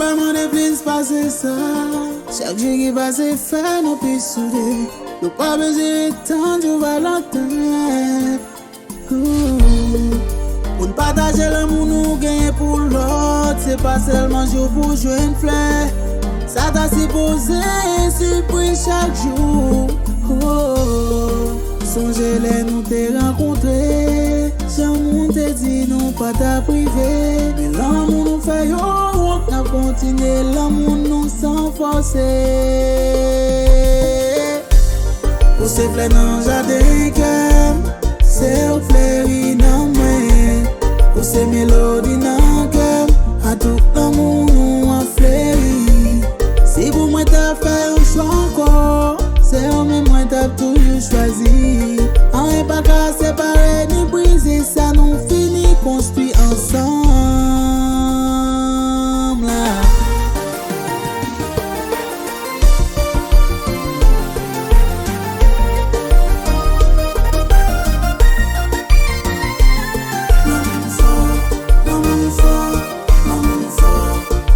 vraiment des plaisirs passer ça. Chaque jour qui passe, fait nos plus soudés. Nous pas besoin de temps du Valentin. Pour partager l'amour nous gagne pour l'autre. C'est pas seulement jour pour jouer une fleur. Ça t'a supposé un surprise chaque jour. Songez-les nous t'es rencontrés. J'aime te dit nous pas t'a privé. Mais l'amour nous fait yo, on a continué l'amour nous sans forcer. Pour se fleurs dans le jardin calme, c'est au fleuri dans moi. Pour se mélodie dans le cœur, à tout l'amour nous a fleuri. Si pour moi t'as fait un choix encore, c'est au même moi t'as toujours choisi. On n'est pas qu'à séparer ni briser, ça nous finit construit ensemble.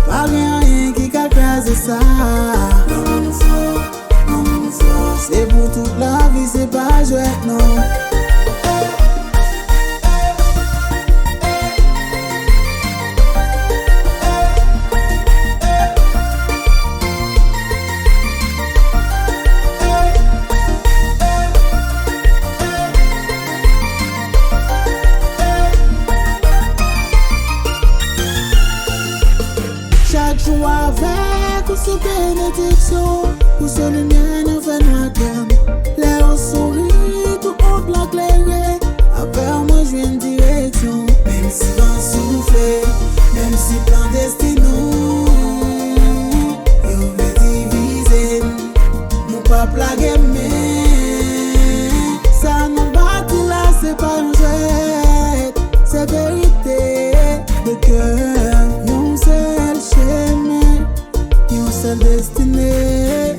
Pas rien qui a crasé ça. C'est pour toute la vie, c'est pas jouet, non. Chaque jour avec ou sous bénédiction, ou sous lumière nous fait nous calme. Les on sourit, tout au blanc clairé. Après moi je viens une direction. Même si vent souffle, même si clandestin nous, yo veut diviser, nous pas plaguer mais ça nous bâtit là, c'est pas un jeu, c'est vérité de cœur. Yon seul chemin, yon seul destinée.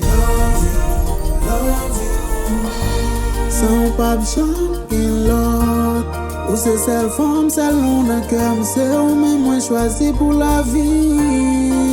Sans pas changer l'autre. Ou c'est celle femme, celle non dans cœur. C'est au même moi choisi pour la vie.